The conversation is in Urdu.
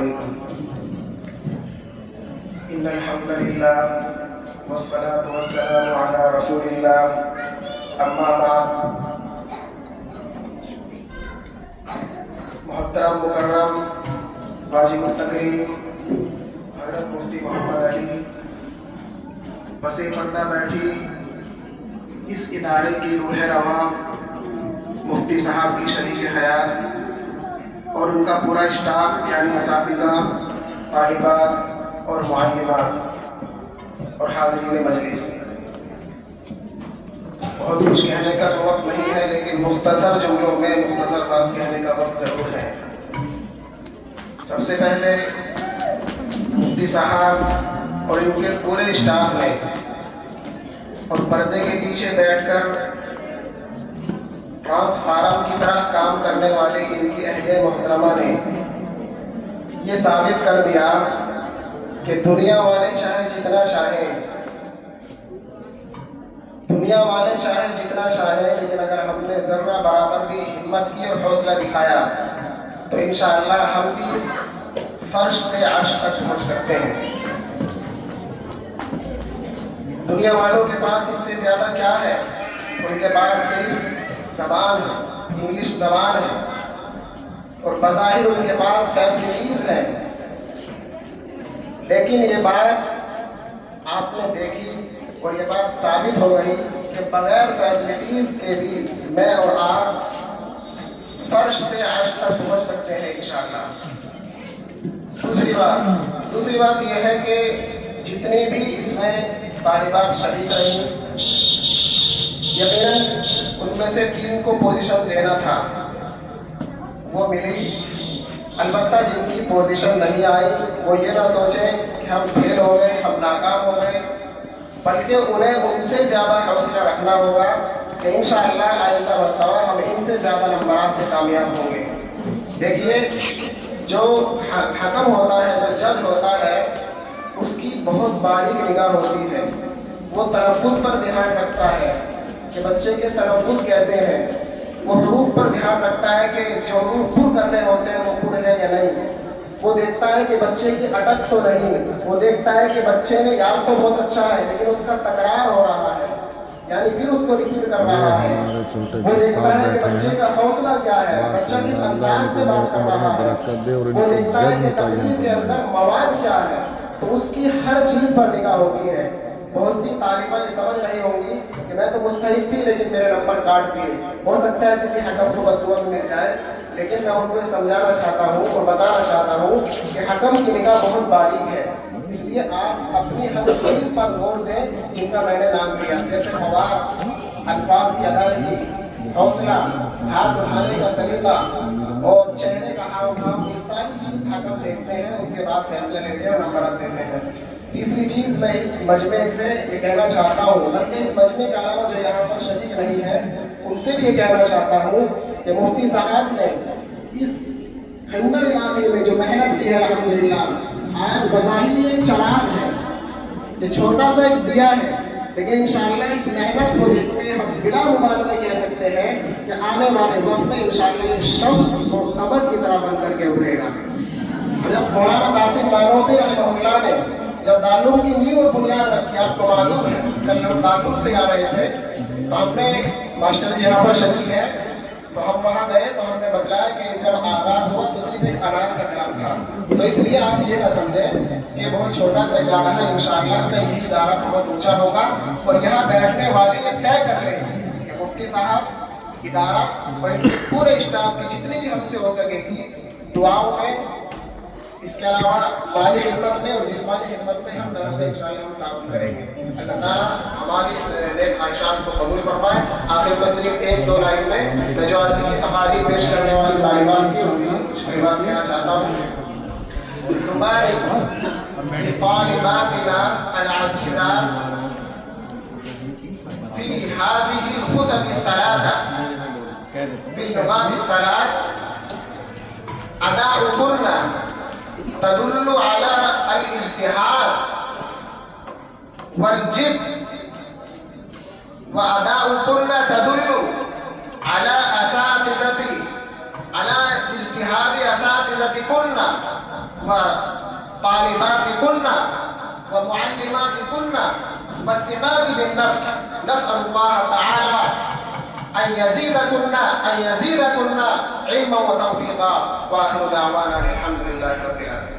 علیکم۔ ان الحمد للہ والصلاة والسلام علی رسول اللہ، اما بعد۔ محترم مکرم واجب التکریم حضرت مفتی محمد علی پس پردہ بیٹھی اس ادارے کی روح رواں مفتی صاحب کی شریک حیات اور ان کا پورا اسٹاف یعنی اساتذہ، طالبات اور معلمات اور حاضرین مجلس، بہت کچھ کہنے کا تو وقت نہیں ہے، لیکن مختصر جملوں میں مختصر بات کہنے کا وقت ضرور ہے۔ سب سے پہلے مفتی صاحب اور ان کے پورے اسٹاف نے اور پردے کے پیچھے بیٹھ کر ٹرانسفارم کی طرح کام کرنے والے ان کی اہلیہ محترمہ نے یہ ثابت کر دیا کہ دنیا والے چاہے جتنا چاہیں، دنیا والے چاہے جتنا چاہیں، لیکن اگر ہم نے ذرہ برابر بھی ہمت کی اور حوصلہ دکھایا تو انشاءاللہ ہم بھی اس فرش سے عرش تک پہنچ سکتے ہیں۔ دنیا والوں کے پاس اس سے زیادہ کیا ہے؟ ان کے پاس صرف زبان ہے، انگلش زبان ہے، اور بظاہر ان کے پاس فیسلٹیز ہیں، لیکن یہ بات آپ نے دیکھی اور یہ بات ثابت ہو گئی کہ بغیر فیسلٹیز کے بھی میں اور آپ فرش سے عرش تک پہنچ سکتے ہیں انشاءاللہ۔ دوسری بات یہ ہے کہ جتنی بھی اس میں طالبات شریک رہیں، یقیناً ان میں سے 3 کو پوزیشن دینا تھا، وہ ملی۔ البتہ جن کی پوزیشن نہیں آئی وہ یہ نہ سوچیں کہ ہم فیل ہو گئے، ہم ناکام ہو گئے، بلکہ انہیں ان سے زیادہ حوصلہ رکھنا ہوگا کہ انشاءاللہ آئندہ مرتبہ ہم ان سے زیادہ نمبرات سے کامیاب ہوں گے۔ دیکھیے، جو حکم ہوتا ہے، جو جج ہوتا ہے، اس کی بہت باریک نگاہ ہوتی ہے، وہ تلفظ پر دھیان رکھتا ہے کہ بچے کے تلفظ کیسے ہیں، وہ حروف پر دھیان رکھتا ہے کہ جو حروف پر کرنے ہوتے ہیں وہ پر ہیں یا نہیں، وہ دیکھتا ہے کہ بچے کی اٹک تو نہیں، وہ دیکھتا ہے کہ بچے نے یاد تو بہت اچھا ہے لیکن اس کا تکرار ہو رہا ہے، یعنی پھر اس کو ریپیٹ کر رہا ہے، وہ دیکھتا ہے کہ بچے کا حوصلہ کیا ہے، بچہ کس انداز میں بات کر رہا ہے، وہ دیکھتا ہے کہ تقریر کے اندر مواد کیا ہے، تو اس کی ہر چیز پر نگاہ ہوتی ہے۔ بہت سی طالبہ یہ سمجھ رہی ہوں گی کہ میں تو مستحق تھی لیکن میرے نمبر کاٹ دیے، ہو سکتا ہے کسی حکم کو بددعا مل جائے، لیکن میں ان کو یہ سمجھانا چاہتا ہوں اور بتانا چاہتا ہوں کہ حکم کی نگاہ بہت باریک ہے، اس لیے آپ اپنی ہر چیز پر غور دیں جن کا میں نے نام لیا، جیسے مواد، الفاظ کی ادائیگی، حوصلہ، ہاتھ اٹھانے کا سلیقہ اور چہرے کا ہاؤ بھاؤ، یہ ساری چیز حکم دیکھتے ہیں، اس کے بعد فیصلے لیتے ہیں اور نمبرات دیتے ہیں۔ تیسری چیز میں اس مجمع سے یہ کہنا چاہتا ہوں، بلکہ اس مجمع کے علاوہ جو یہاں پر شریک نہیں ہے ان سے بھی یہ کہنا چاہتا ہوں کہ مفتی صاحب نے اس کھنڈر علاقے میں جو محنت کی ہے الحمدللہ، آج بظاہر یہ چراغ ہے، یہ چھوٹا سا ایک دیا ہے، لیکن انشاءاللہ اس محنت کو دیکھتے ہم بلا مبالغہ کہہ سکتے ہیں کہ آنے والے وقت میں انشاءاللہ یہ شمس اور قمر کی طرح بن کر کے ابھرے گا۔ جب مولانا قاسم نانوتوی رحمہ اللہ نے جب دارالعلوم کی نیو اور بنیاد رکھی، آپ کو معلوم ہے کل ہم دارالعلوم سے آ رہے تھے تو ہم نے ماسٹر جی یہاں پر شریک ہیں تو ہم وہاں گئے تو ہم نے بتلایا کہ جب آغاز ہوا تو صرف ایک انار کا کلام تھا، تو اس لیے آپ یہ نہ سمجھیں کہ بہت چھوٹا سا ادارہ ہے، انشاءاللہ کل یہ ادارہ بہت اونچا ہوگا، اور یہاں بیٹھنے والے یہ طے کر لیں کہ مفتی صاحب، ادارہ اور ان کے پورے اسٹاف کی جتنی بھی ہم سے ہو سکے گی دعاؤں میں، اس کے علاوہ مالی خدمت میں اور جسمانی خدمت میں ہم طرح سے انشاءاللہ ہم تعاون کریں گے۔ اللہ تعالیٰ ہماری اس نیک خواہشات کو قبول فرمائے۔ آخر میں صرف 1-2 لائن میں جو عربی کی تقاریر پیش کرنے والی طالبات کی ان کی کچھ کلمات کہنا چاہتا ہوں۔ نبارك لطالباتنا العزيزات في هذه الخطب الثلاثة باللغات الثلاث، أداؤهن تدل على الاجتهاد والجد، وأداؤهن تدل على اجتهاد اساتذتكن وطالباتكن ومعلماتكن والثقات بالنفس. نسأل الله تعالى أن يزيدكن علما وتوفيقا. وآخر دعوانا الحمد لله رب العالمين.